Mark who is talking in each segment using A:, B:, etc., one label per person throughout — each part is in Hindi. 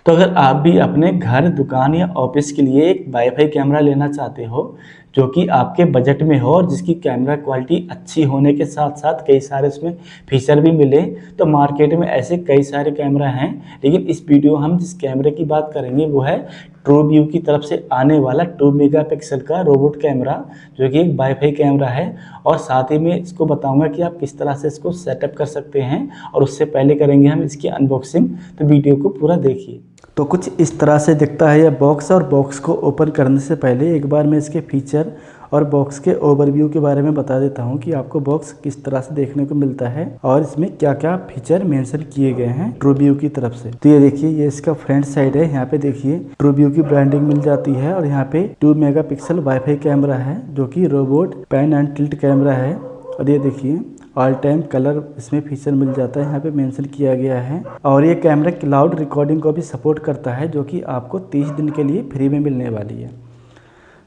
A: तो अगर आप भी अपने घर, दुकान या ऑफिस के लिए एक वाईफाई कैमरा लेना चाहते हो जो कि आपके बजट में हो और जिसकी कैमरा क्वालिटी अच्छी होने के साथ साथ कई सारे उसमें फीचर भी मिले, तो मार्केट में ऐसे कई सारे कैमरा हैं। लेकिन इस वीडियो हम जिस कैमरे की बात करेंगे वो है ट्रूव्यू की तरफ से आने वाला 2 मेगापिक्सल का रोबोट कैमरा, जो कि एक वाईफाई कैमरा है। और साथ ही में इसको बताऊंगा कि आप किस तरह से इसको सेटअप कर सकते हैं। और उससे पहले करेंगे हम इसकी अनबॉक्सिंग, तो वीडियो को पूरा देखिए। तो कुछ इस तरह से दिखता है यह बॉक्स, और बॉक्स को ओपन करने से पहले एक बार मैं इसके फीचर और बॉक्स के ओवरव्यू के बारे में बता देता हूं कि आपको बॉक्स किस तरह से देखने को मिलता है और इसमें क्या क्या फीचर मेंशन किए गए हैं ट्रूव्यू की तरफ से। तो ये देखिए, ये इसका फ्रंट साइड है। यहाँ पे देखिए ट्रूव्यू की ब्रांडिंग मिल जाती है और यहाँ पे 2 मेगापिक्सल वाईफाई कैमरा है जो कि robot pan and tilt camera है। और ये देखिए ऑल टाइम कलर इसमें फीचर मिल जाता है, यहाँ पे मेंशन किया गया है। और ये कैमरा क्लाउड रिकॉर्डिंग को भी सपोर्ट करता है जो कि आपको 30 दिन के लिए फ्री में मिलने वाली है।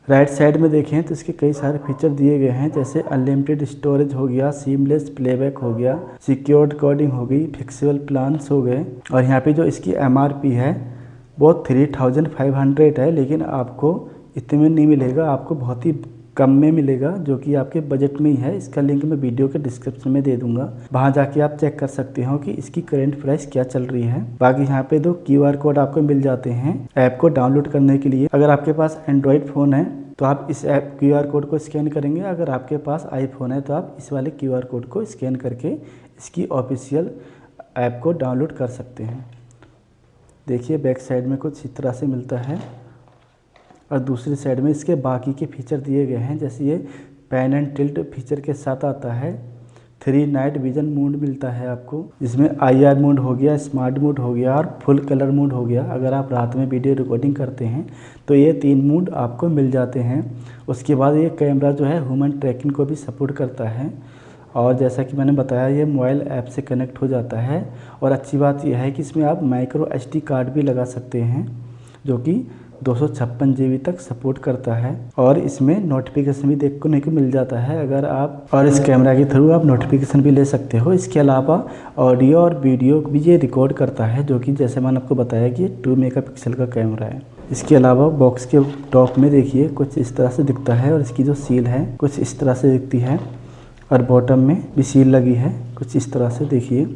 A: राइट साइड में देखें तो इसके कई सारे फीचर दिए गए हैं, जैसे अनलिमिटेड स्टोरेज हो गया, सीमलेस प्लेबैक हो गया, सिक्योर्ड कोडिंग हो गई, फिक्सेबल प्लान्स हो गए। और यहाँ पे जो इसकी MRP है वो 3500 है, लेकिन आपको इतने में नहीं मिलेगा, आपको बहुत ही कम में मिलेगा जो कि आपके बजट में ही है। इसका लिंक मैं वीडियो के डिस्क्रिप्शन में दे दूंगा, वहां जाके आप चेक कर सकते हो कि इसकी करंट प्राइस क्या चल रही है। बाकी यहाँ पे 2 QR कोड आपको मिल जाते हैं ऐप को डाउनलोड करने के लिए। अगर आपके पास एंड्रॉयड फ़ोन है तो आप इस ऐप QR कोड को स्कैन करेंगे, अगर आपके पास आईफोन है तो आप इस वाले QR कोड को स्कैन करके इसकी ऑफिशियल ऐप को डाउनलोड कर सकते हैं। देखिए बैक साइड में कुछ इस तरह से मिलता है और दूसरी साइड में इसके बाकी के फीचर दिए गए हैं, जैसे ये पैन एंड टिल्ट फीचर के साथ आता है। 3 नाइट विजन मोड मिलता है आपको, जिसमें IR मोड हो गया, स्मार्ट मोड हो गया और फुल कलर मोड हो गया। अगर आप रात में वीडियो रिकॉर्डिंग करते हैं तो ये 3 मोड आपको मिल जाते हैं। उसके बाद ये कैमरा जो है ह्यूमन ट्रैकिंग को भी सपोर्ट करता है और जैसा कि मैंने बताया ये मोबाइल ऐप से कनेक्ट हो जाता है। और अच्छी बात यह है कि इसमें आप माइक्रो SD कार्ड भी लगा सकते हैं जो कि 256 GB तक सपोर्ट करता है। और इसमें नोटिफिकेशन भी देखने को मिल जाता है अगर आप, और इस कैमरा के थ्रू आप नोटिफिकेशन भी ले सकते हो। इसके अलावा ऑडियो और वीडियो भी ये रिकॉर्ड करता है, जो कि जैसे मैंने आपको बताया कि 2 मेगापिक्सल का कैमरा है। इसके अलावा बॉक्स के टॉप में देखिए कुछ इस तरह से दिखता है और इसकी जो सील है कुछ इस तरह से दिखती है और बॉटम में भी सील लगी है कुछ इस तरह से, देखिए।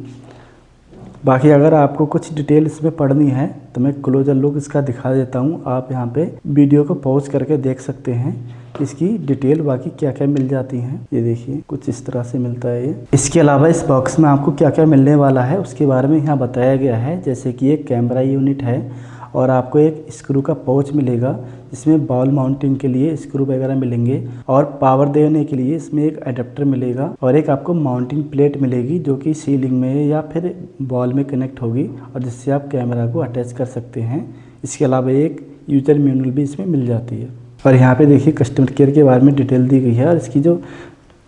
A: बाकी अगर आपको कुछ डिटेल इसमें पढ़नी है तो मैं क्लोजर लुक इसका दिखा देता हूँ, आप यहाँ पे वीडियो को पॉज करके देख सकते हैं इसकी डिटेल बाकी क्या क्या मिल जाती हैं। ये देखिए कुछ इस तरह से मिलता है ये। इसके अलावा इस बॉक्स में आपको क्या क्या मिलने वाला है उसके बारे में यहाँ बताया गया है, जैसे कि एक कैमरा यूनिट है और आपको एक स्क्रू का पाउच मिलेगा जिसमें बॉल माउंटिंग के लिए स्क्रू वगैरह मिलेंगे और पावर देने के लिए इसमें एक अडेप्टर मिलेगा और एक आपको माउंटिंग प्लेट मिलेगी जो कि सीलिंग में या फिर बॉल में कनेक्ट होगी और जिससे आप कैमरा को अटैच कर सकते हैं। इसके अलावा एक यूजर मैनुअल भी इसमें मिल जाती है। और यहाँ पे देखिए कस्टमर केयर के बारे में डिटेल दी गई है और इसकी जो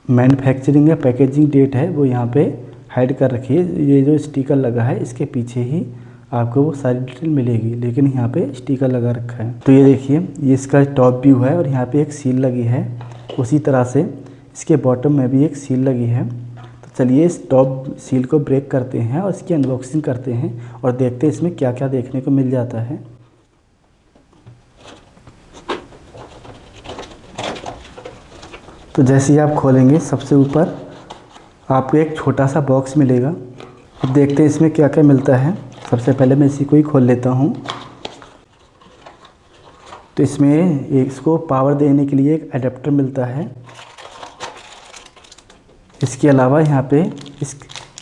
A: मैन्युफैक्चरिंग या पैकेजिंग डेट है वो यहाँ पे हाइड कर रखी है। ये जो स्टिकर लगा है इसके पीछे ही आपको वो सारी डिटेल मिलेगी, लेकिन यहाँ पे स्टिकर लगा रखा है। तो ये देखिए ये इसका टॉप व्यू है और यहाँ पे एक सील लगी है, उसी तरह से इसके बॉटम में भी एक सील लगी है। तो चलिए इस टॉप सील को ब्रेक करते हैं और इसकी अनबॉक्सिंग करते हैं और देखते हैं इसमें क्या क्या देखने को मिल जाता है। तो जैसे ही आप खोलेंगे सबसे ऊपर आपको एक छोटा सा बॉक्स मिलेगा। अब देखते हैं इसमें क्या क्या मिलता है। सबसे पहले मैं इसी को ही खोल लेता हूँ। तो इसमें इसको पावर देने के लिए एक अडेप्टर मिलता है। इसके अलावा यहाँ पे इस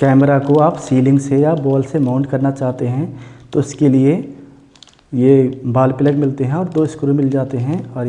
A: कैमरा को आप सीलिंग से या बॉल से माउंट करना चाहते हैं तो इसके लिए ये बॉल प्लग मिलते हैं और 2 स्क्रू मिल जाते हैं और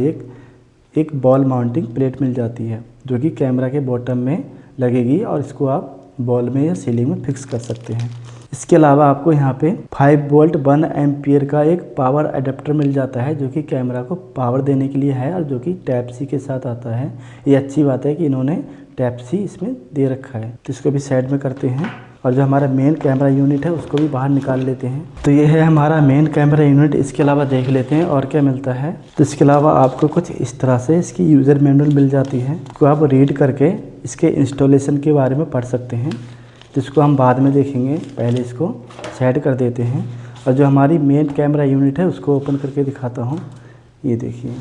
A: एक बॉल माउंटिंग प्लेट मिल जाती है जो कि कैमरा के बॉटम में लगेगी और इसको आप बॉल में या सीलिंग में फिक्स कर सकते हैं। इसके अलावा आपको यहाँ पे 5 वोल्ट 1 एम्पियर का एक पावर अडेप्टर मिल जाता है जो कि कैमरा को पावर देने के लिए है और जो कि टाइप सी के साथ आता है। ये अच्छी बात है कि इन्होंने टाइप सी इसमें दे रखा है। तो इसको भी साइड में करते हैं और जो हमारा मेन कैमरा यूनिट है उसको भी बाहर निकाल लेते हैं। तो ये है हमारा मेन कैमरा यूनिट। इसके अलावा देख लेते हैं और क्या मिलता है। तो इसके अलावा आपको कुछ इस तरह से इसकी यूज़र मैनुअल मिल जाती है, तो आप रीड करके इसके इंस्टॉलेशन के बारे में पढ़ सकते हैं, जिसको हम बाद में देखेंगे। पहले इसको साइड कर देते हैं और जो हमारी मेन कैमरा यूनिट है उसको ओपन करके दिखाता हूँ। ये देखिए,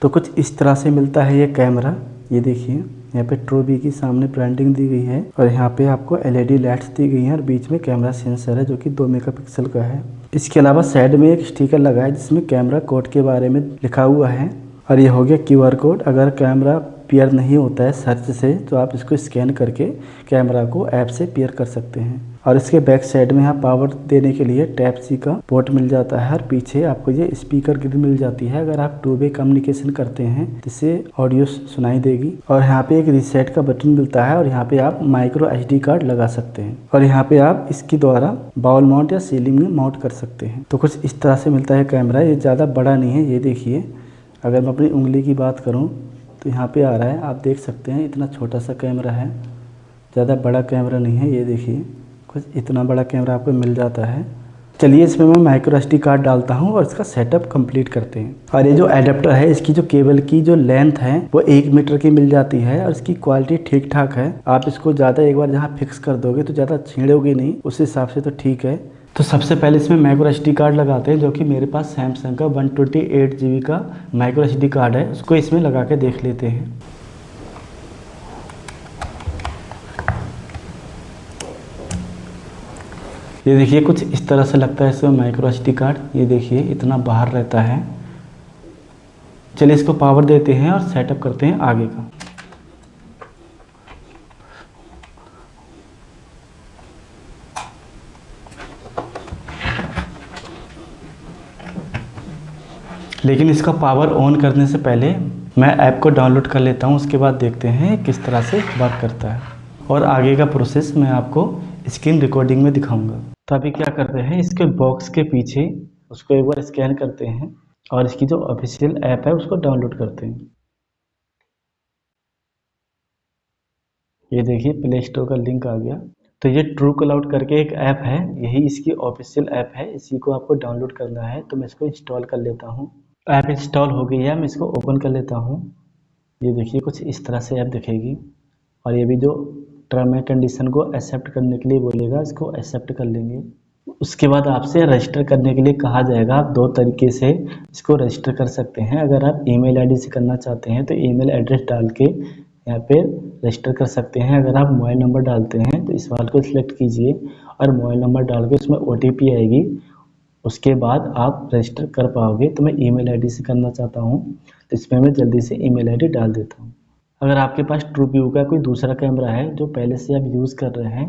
A: तो कुछ इस तरह से मिलता है ये कैमरा। ये देखिए, यहाँ पे ट्रूबी की सामने ब्रांडिंग दी गई है और यहाँ पे आपको एलईडी लाइट्स दी गई हैं और बीच में कैमरा सेंसर है जो कि 2 मेगापिक्सल का है। इसके अलावा साइड में एक स्टिकर लगा है जिसमें कैमरा कोड के बारे में लिखा हुआ है। और ये हो गया क्यूआर कोड। अगर कैमरा पेयर नहीं होता है सर्च से तो आप इसको स्कैन करके कैमरा को ऐप से पेयर कर सकते हैं। और इसके बैक साइड में यहाँ पावर देने के लिए टाइप सी का पोर्ट मिल जाता है और पीछे आपको ये स्पीकर ग्रिल मिल जाती है। अगर आप 2 वे कम्युनिकेशन करते हैं जिससे ऑडियो सुनाई देगी। और यहाँ पे एक रीसेट का बटन मिलता है और यहाँ पे आप माइक्रो एसडी कार्ड लगा सकते हैं और यहाँ पे आप इसके द्वारा बाउल माउंट या सीलिंग में माउंट कर सकते हैं। तो कुछ इस तरह से मिलता है कैमरा। ये ज़्यादा बड़ा नहीं है। ये देखिए, अगर मैं अपनी उंगली की बात करूँ तो यहाँ पे आ रहा है, आप देख सकते हैं इतना छोटा सा कैमरा है, ज़्यादा बड़ा कैमरा नहीं है। ये देखिए, कुछ इतना बड़ा कैमरा आपको मिल जाता है। चलिए इसमें मैं माइक्रो एसडी कार्ड डालता हूँ और इसका सेटअप कंप्लीट करते हैं। और ये जो एडेप्टर है, इसकी जो केबल की जो लेंथ है वो 1 मीटर की मिल जाती है और इसकी क्वालिटी ठीक ठाक है। आप इसको ज़्यादा एक बार जहाँ फिक्स कर दोगे तो ज़्यादा छेड़ोगे नहीं, उस हिसाब से तो ठीक है। तो सबसे पहले इसमें माइक्रो एसडी कार्ड लगाते हैं, जो कि मेरे पास सैमसंग का 128 GB का माइक्रो एसडी कार्ड है। उसको इसमें लगा के देख लेते हैं। ये देखिए, कुछ इस तरह से लगता है इसमें माइक्रो एसडी कार्ड। ये देखिए, इतना बाहर रहता है। चलिए इसको पावर देते हैं और सेटअप करते हैं आगे का। लेकिन इसका पावर ऑन करने से पहले मैं ऐप को डाउनलोड कर लेता हूँ, उसके बाद देखते हैं किस तरह से वर्क करता है और आगे का प्रोसेस मैं आपको स्क्रीन रिकॉर्डिंग में दिखाऊंगा। तो अभी क्या करते हैं, इसके बॉक्स के पीछे उसको एक बार स्कैन करते हैं और इसकी जो ऑफिशियल ऐप है उसको डाउनलोड करते हैं। ये देखिए, प्ले स्टोर का लिंक आ गया। तो ये ट्रू क्लाउड करके एक ऐप है, यही इसकी ऑफिशियल ऐप है। इसी को आपको डाउनलोड करना है। तो मैं इसको इंस्टॉल कर लेता हूँ। ऐप इंस्टॉल हो गई है, मैं इसको ओपन कर लेता हूँ। ये देखिए, कुछ इस तरह से ऐप दिखेगी और ये भी जो टर्म एंड कंडीशन को एक्सेप्ट करने के लिए बोलेगा, इसको एक्सेप्ट कर लेंगे। उसके बाद आपसे रजिस्टर करने के लिए कहा जाएगा। आप 2 तरीके से इसको रजिस्टर कर सकते हैं। अगर आप ईमेल आईडी से करना चाहते हैं तो ईमेल एड्रेस डाल के यहाँ पे रजिस्टर कर सकते हैं। अगर आप मोबाइल नंबर डालते हैं तो इस वाले को सिलेक्ट कीजिए और मोबाइल नंबर डाल के उसमें OTP आएगी, उसके बाद आप रजिस्टर कर पाओगे। तो मैं ईमेल आईडी से करना चाहता हूँ तो इसमें मैं जल्दी से ईमेल आईडी डाल देता हूँ। अगर आपके पास ट्रूव्यू का कोई दूसरा कैमरा है जो पहले से आप यूज़ कर रहे हैं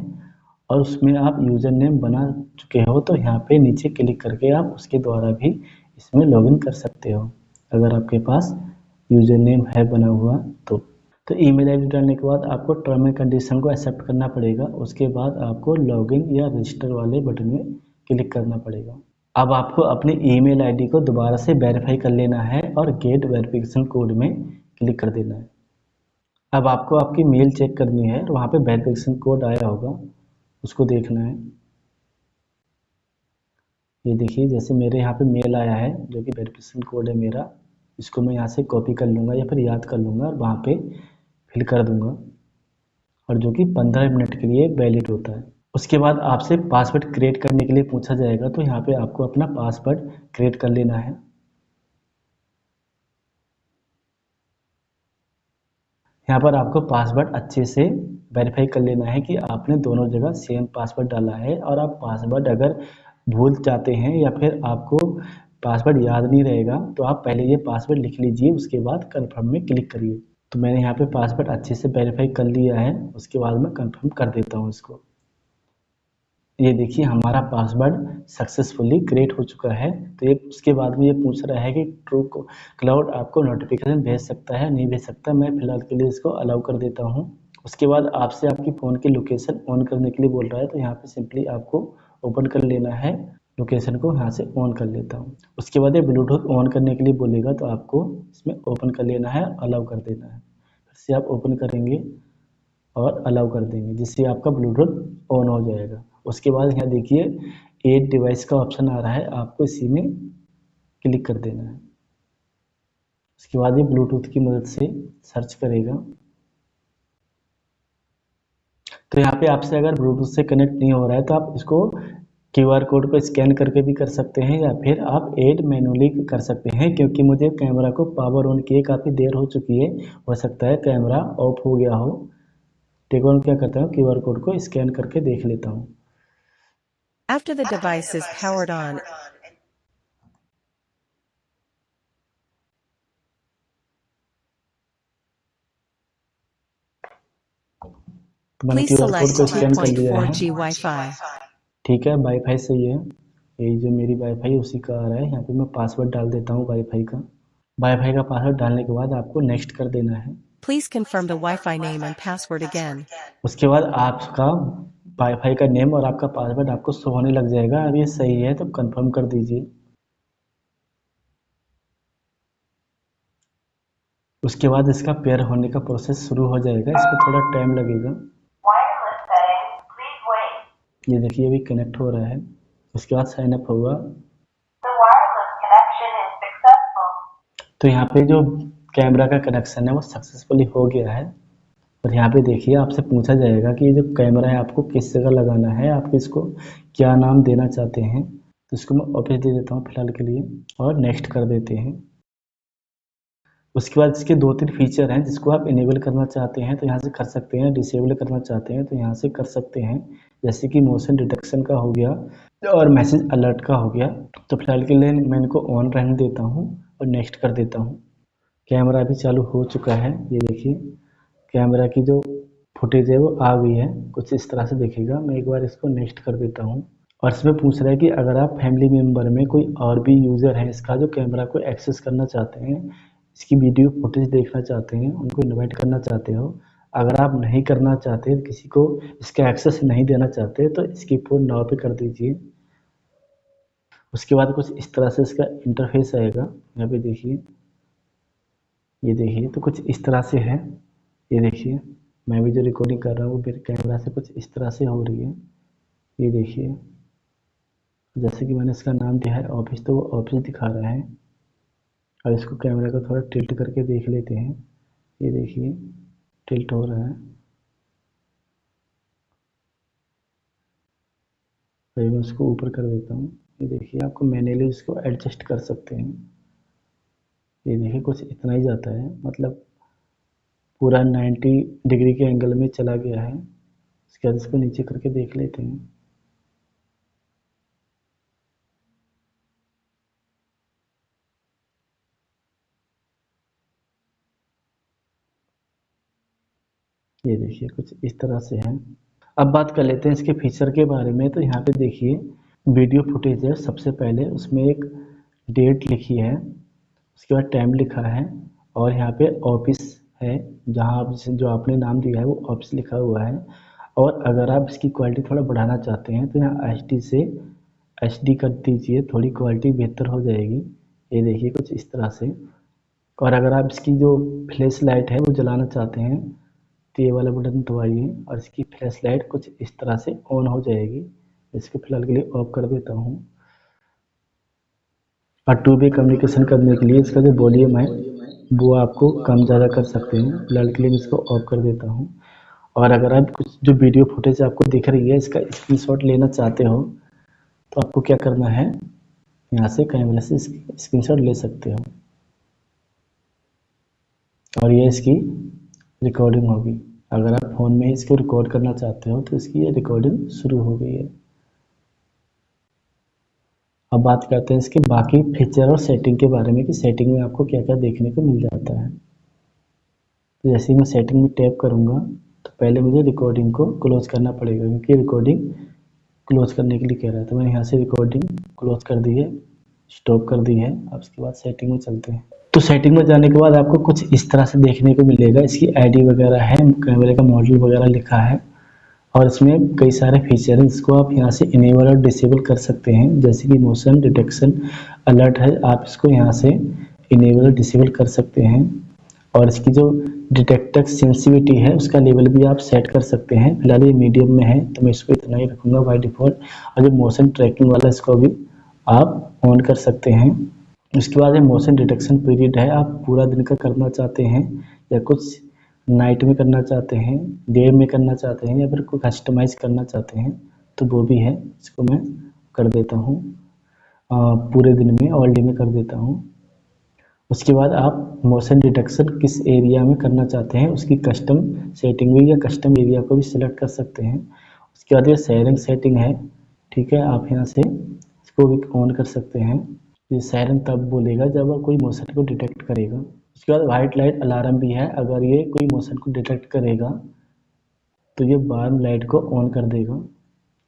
A: और उसमें आप यूज़र नेम बना चुके हो तो यहाँ पे नीचे क्लिक करके आप उसके द्वारा भी इसमें लॉगिन कर सकते हो, अगर आपके पास यूज़र नेम है बना हुआ तो ईमेल आईडी डालने के बाद आपको टर्म एंड कंडीशन को एक्सेप्ट करना पड़ेगा। उसके बाद आपको लॉगिन या रजिस्टर वाले बटन में क्लिक करना पड़ेगा। अब आपको अपनी ईमेल आईडी को दोबारा से वेरीफाई कर लेना है और गेट वेरिफिकेशन कोड में क्लिक कर देना है। अब आपको आपकी मेल चेक करनी है और वहाँ पे वेरिफिकेशन कोड आया होगा, उसको देखना है। ये देखिए, जैसे मेरे यहाँ पे मेल आया है जो कि वेरिफिकेशन कोड है मेरा, इसको मैं यहाँ से कॉपी कर लूँगा या फिर याद कर लूँगा और वहाँ पे फिल कर दूँगा और जो कि 15 मिनट के लिए वैलिड होता है। उसके बाद आपसे पासवर्ड क्रिएट करने के लिए पूछा जाएगा, तो यहाँ पे आपको अपना पासवर्ड क्रिएट कर लेना है। यहाँ पर आपको पासवर्ड अच्छे से वेरीफाई कर लेना है कि आपने दोनों जगह सेम पासवर्ड डाला है। और आप पासवर्ड अगर भूल जाते हैं या फिर आपको पासवर्ड याद नहीं रहेगा तो आप पहले ये पासवर्ड लिख लीजिए, उसके बाद कन्फर्म में क्लिक करिए। तो मैंने यहाँ पे पासवर्ड अच्छे से वेरीफाई कर लिया है, उसके बाद मैं कन्फर्म कर देता हूँ इसको। ये देखिए, हमारा पासवर्ड सक्सेसफुली क्रिएट हो चुका है। तो ये उसके बाद में ये पूछ रहा है कि ट्रू क्लाउड आपको नोटिफिकेशन भेज सकता है नहीं भेज सकता। मैं फिलहाल के लिए इसको अलाउ कर देता हूँ। उसके बाद आपसे आपकी फ़ोन की लोकेशन ऑन करने के लिए बोल रहा है, तो यहाँ पे सिंपली आपको ओपन कर लेना है। लोकेशन को यहाँ से ऑन कर लेता हूँ। उसके बाद ये ब्लूटूथ ऑन करने के लिए बोलेगा, तो आपको इसमें ओपन कर लेना है, अलाउ कर देना है। फिर से आप ओपन करेंगे और अलाउ कर देंगे, जिससे आपका ब्लूटूथ ऑन हो जाएगा। उसके बाद यहाँ देखिए ऐड डिवाइस का ऑप्शन आ रहा है, आपको इसी में क्लिक कर देना है। उसके बाद ये ब्लूटूथ की मदद से सर्च करेगा। तो यहाँ पे आपसे अगर ब्लूटूथ से कनेक्ट नहीं हो रहा है तो आप इसको QR कोड को स्कैन करके भी कर सकते हैं या फिर आप ऐड मैनुअली कर सकते हैं, क्योंकि मुझे कैमरा को पावर ऑन किए काफ़ी देर हो चुकी है, हो सकता है कैमरा ऑफ हो गया हो। ठीक है, क्या करता हूँ, QR कोड को स्कैन करके देख लेता हूँ।
B: After the device is powered on,
A: तो मैंने
B: please
A: QR कोड
B: select
A: को स्कैन कर लिया है।
B: 2.4G Wi-Fi.
A: ठीक है, वाईफाई सही है, यही जो मेरी वाईफाई उसी का आ रहा है। यहाँ पे मैं पासवर्ड डाल देता हूँ वाईफाई का। वाईफाई का पासवर्ड डालने के बाद आपको नेक्स्ट कर देना है।
B: Please confirm the Wi-Fi name and password again.
A: उसके बाद आपका वाईफाई का नेम और आपका पासवर्ड आपको शो होने लग जाएगा। अब ये सही है तो कंफर्म कर दीजिए। उसके बाद इसका पेयर होने का प्रोसेस शुरू हो जाएगा, इसमें थोड़ा टाइम लगेगा। ये देखिए अभी कनेक्ट हो रहा है, उसके बाद साइन अप होगा। तो यहाँ पे जो कैमरा का कनेक्शन है वो सक्सेसफुली हो गया है। और यहाँ पे देखिए आपसे पूछा जाएगा कि ये जो कैमरा है आपको किस जगह लगाना है, आप इसको क्या नाम देना चाहते हैं। तो इसको मैं ऑफिस दे देता हूँ फिलहाल के लिए और नेक्स्ट कर देते हैं। उसके बाद इसके 2-3 फीचर हैं जिसको आप इनेबल करना चाहते हैं तो यहाँ से कर सकते हैं, डिसेबल करना चाहते हैं तो यहाँ से कर सकते हैं, जैसे कि मोशन डिटेक्शन का हो गया और मैसेज अलर्ट का हो गया। तो फिलहाल के लिए मैं इनको ऑन रहने देता हूँ और नेक्स्ट कर देता हूँ। कैमरा भी चालू हो चुका है, ये देखिए कैमरा की जो फुटेज है वो आ गई है, कुछ इस तरह से दिखेगा। मैं एक बार इसको नेक्स्ट कर देता हूँ। और इसमें पूछ रहा है कि अगर आप फैमिली मेम्बर में कोई और भी यूज़र है इसका जो कैमरा को एक्सेस करना चाहते हैं, इसकी वीडियो फुटेज देखना चाहते हैं, उनको इनवाइट करना चाहते हो। अगर आप नहीं करना चाहते, किसी को इसका एक्सेस नहीं देना चाहते तो स्किप फॉर नाउ पे कर दीजिए। उसके बाद कुछ इस तरह से इसका इंटरफेस आएगा, यहाँ पे देखिए, ये देखिए तो कुछ इस तरह से है। ये देखिए मैं भी जो रिकॉर्डिंग कर रहा हूँ मेरे कैमरा से कुछ इस तरह से हो रही है। ये देखिए जैसे कि मैंने इसका नाम दिया है ऑफिस, तो वो ऑफिस दिखा रहा है। और इसको कैमरा को थोड़ा टिल्ट करके देख लेते हैं। ये देखिए टिल्ट हो रहा है। तो मैं उसको ऊपर कर देता हूँ। ये देखिए आपको मैन्युअली इसको एडजस्ट कर सकते हैं। ये देखिए कुछ इतना ही जाता है, मतलब पूरा 90 डिग्री के एंगल में चला गया है। इसके बाद इसको नीचे करके देख लेते हैं। ये देखिए कुछ इस तरह से है। अब बात कर लेते हैं इसके फीचर के बारे में। तो यहाँ पे देखिए वीडियो फुटेज है, सबसे पहले उसमें एक डेट लिखी है, उसके बाद टाइम लिखा है और यहाँ पे ऑफिस है, जहाँ आप जो आपने नाम दिया है वो ऑफिस लिखा हुआ है। और अगर आप इसकी क्वालिटी थोड़ा बढ़ाना चाहते हैं तो यहाँ HD से HD कर दीजिए, थोड़ी क्वालिटी बेहतर हो जाएगी। ये देखिए कुछ इस तरह से। और अगर आप इसकी जो फ्लैश लाइट है वो जलाना चाहते हैं तो ये वाला बटन दबाइए और इसकी फ्लैश लाइट कुछ इस तरह से ऑन हो जाएगी। इसको फिलहाल के लिए ऑफ कर देता हूँ। और टू वे कम्युनिकेशन करने के लिए इसका जो वॉल्यूम है वो आपको कम ज़्यादा कर सकते हैं। फिलहाल के लिए मैं इसको ऑफ कर देता हूँ। और अगर आप कुछ जो वीडियो फुटेज आपको दिख रही है इसका स्क्रीनशॉट लेना चाहते हो तो आपको क्या करना है, यहाँ से कैमरे से स्क्रीनशॉट ले सकते हो और ये इसकी रिकॉर्डिंग होगी। अगर आप फ़ोन में इसको रिकॉर्ड करना चाहते हो तो इसकी ये रिकॉर्डिंग शुरू हो गई है। अब बात करते हैं इसके बाकी फीचर और सेटिंग के बारे में कि सेटिंग में आपको क्या क्या देखने को मिल जाता है। तो जैसे ही मैं सेटिंग में टैप करूँगा तो पहले मुझे रिकॉर्डिंग को क्लोज़ करना पड़ेगा, क्योंकि रिकॉर्डिंग क्लोज़ करने के लिए कह रहा है। तो मैंने यहाँ से रिकॉर्डिंग क्लोज़ कर दी है, स्टॉप कर दी है। अब इसके बाद सेटिंग में चलते हैं। तो सेटिंग में जाने के बाद आपको कुछ इस तरह से देखने को मिलेगा। इसकी ID वगैरह है, कैमरे का मॉडल वगैरह लिखा है और इसमें कई सारे फीचर हैं जिसको आप यहाँ से इनेबल और डिसेबल कर सकते हैं। जैसे कि मोशन डिटेक्शन अलर्ट है, आप इसको यहाँ से इनेबल और डिसेबल कर सकते हैं। और इसकी जो डिटेक्टर सेंसिटिविटी है उसका लेवल भी आप सेट कर सकते हैं। फिलहाल ये मीडियम में है तो मैं इसको इतना ही रखूँगा बाय डिफ़ॉल्ट। और जो मोशन ट्रैकिंग वाला इसको भी आप ऑन कर सकते हैं। उसके बाद ये मोशन डिटेक्शन पीरियड है, आप पूरा दिन का करना चाहते हैं या कुछ नाइट में करना चाहते हैं, डे में करना चाहते हैं या फिर कोई कस्टमाइज़ करना चाहते हैं तो वो भी है। इसको मैं कर देता हूँ, पूरे दिन में ऑल डे में कर देता हूँ। उसके बाद आप मोशन डिटेक्शन किस एरिया में करना चाहते हैं उसकी कस्टम सेटिंग भी या कस्टम एरिया को भी सिलेक्ट कर सकते हैं। उसके बाद ये सायरन सेटिंग है, ठीक है, आप यहाँ से इसको भी ऑन कर सकते हैं। ये सायरन तब बोलेगा जब कोई मोशन को डिटेक्ट करेगा। उसके बाद वाइट लाइट अलार्म भी है, अगर ये कोई मोशन को डिटेक्ट करेगा तो ये वार्म लाइट को ऑन कर देगा।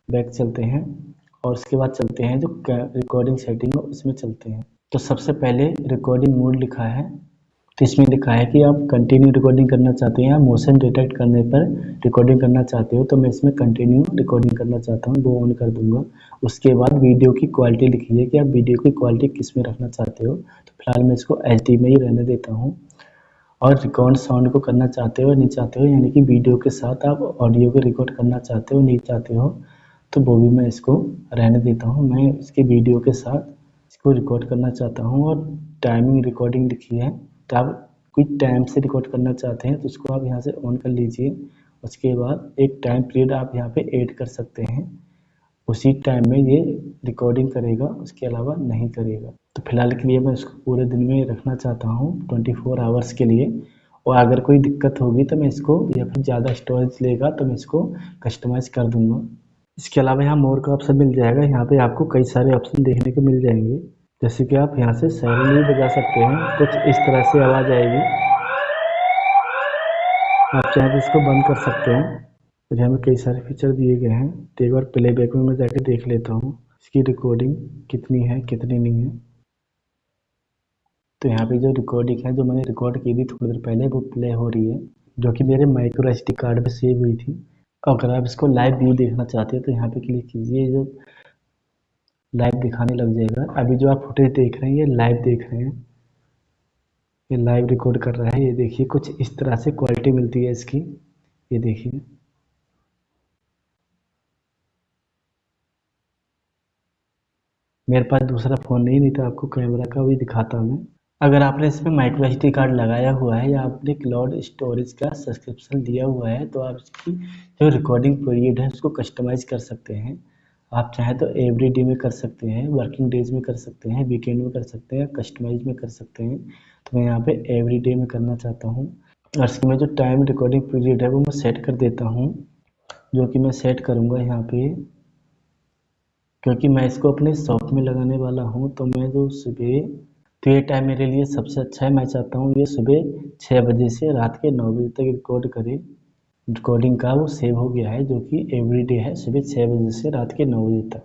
A: बैक चलते हैं और उसके बाद चलते हैं जो रिकॉर्डिंग सेटिंग है उसमें चलते हैं। तो सबसे पहले रिकॉर्डिंग मोड लिखा है, तो इसमें लिखा है कि आप कंटिन्यू रिकॉर्डिंग करना चाहते हैं या मोशन डिटेक्ट करने पर रिकॉर्डिंग करना चाहते हो, तो मैं इसमें कंटिन्यू रिकॉर्डिंग करना चाहता हूँ, वो ऑन कर दूंगा। उसके बाद वीडियो की क्वालिटी लिखी है कि आप वीडियो की क्वालिटी किस में रखना चाहते हो, तो फिलहाल मैं इसको HD में ही रहने देता हूँ। और रिकॉर्ड साउंड को करना चाहते हो नहीं चाहते हो, यानी कि वीडियो के साथ आप ऑडियो को रिकॉर्ड करना चाहते हो नहीं चाहते हो, तो वो भी मैं इसको रहने देता हूँ। मैं इसके वीडियो के साथ इसको रिकॉर्ड करना चाहता हूँ और टाइमिंग रिकॉर्डिंग लिखी है, तो आप कोई टाइम से रिकॉर्ड करना चाहते हैं तो उसको आप यहाँ से ऑन कर लीजिए। उसके बाद एक टाइम पीरियड आप यहाँ पे ऐड कर सकते हैं, उसी टाइम में ये रिकॉर्डिंग करेगा, उसके अलावा नहीं करेगा। तो फिलहाल के लिए मैं इसको पूरे दिन में रखना चाहता हूँ 24 आवर्स के लिए, और अगर कोई दिक्कत होगी तो मैं इसको या फिर ज़्यादा स्टोरेज लेगा तो मैं इसको कस्टमाइज़ कर दूँगा। इसके अलावा यहाँ मोर का ऑप्शन मिल जाएगा, यहाँ पे आपको कई सारे ऑप्शन देखने को मिल जाएंगे, जैसे कि आप यहाँ से सायरन भी बजा सकते हैं, कुछ इस तरह से आवाज़ आएगी। आप चाहें तो इसको बंद कर सकते हैं। तो यहाँ में कई सारे फीचर दिए गए हैं, तो एक बार प्लेबैक में मैं जाके देख लेता हूँ इसकी रिकॉर्डिंग कितनी है कितनी नहीं है। तो यहाँ पे जो रिकॉर्डिंग है जो मैंने रिकॉर्ड की थी थोड़ी देर पहले वो प्ले हो रही है, जो कि मेरे माइक्रो SD कार्ड पे सेव हुई थी। अगर आप इसको लाइव व्यू देखना चाहते हैं तो यहाँ पे क्लिक कीजिए, जो लाइव दिखाने लग जाएगा। अभी जो आप फुटेज देख रहे हैं ये लाइव देख रहे हैं, ये लाइव रिकॉर्ड कर रहा है। ये देखिए कुछ इस तरह से क्वालिटी मिलती है इसकी, ये देखिए। मेरे पास दूसरा फ़ोन नहीं था आपको कैमरा का भी दिखाता मैं। अगर आपने इसमें माइक्रो SD कार्ड लगाया हुआ है या आपने क्लाउड स्टोरेज का सब्सक्रिप्शन लिया हुआ है तो आप इसकी जो रिकॉर्डिंग पीरियड है उसको कस्टमाइज़ कर सकते हैं। आप चाहें तो एवरी डे में कर सकते हैं, वर्किंग डेज में कर सकते हैं, वीकेंड में कर सकते हैं, कस्टमाइज में कर सकते हैं। तो मैं यहाँ पे एवरी डे में करना चाहता हूँ और इसकी मैं जो टाइम रिकॉर्डिंग पीरियड है वो मैं सेट कर देता हूँ, जो कि मैं सेट करूँगा यहाँ पे, क्योंकि मैं इसको अपने शॉप में लगाने वाला हूँ। तो मैं जो सुबह, तो ये टाइम मेरे लिए सबसे अच्छा है। मैं चाहता हूँ ये सुबह 6 बजे से रात के 9 बजे तक रिकॉर्ड करे। रिकॉर्डिंग का वो सेव हो गया है जो कि एवरी डे है, सुबह 6 बजे से रात के 9 बजे तक।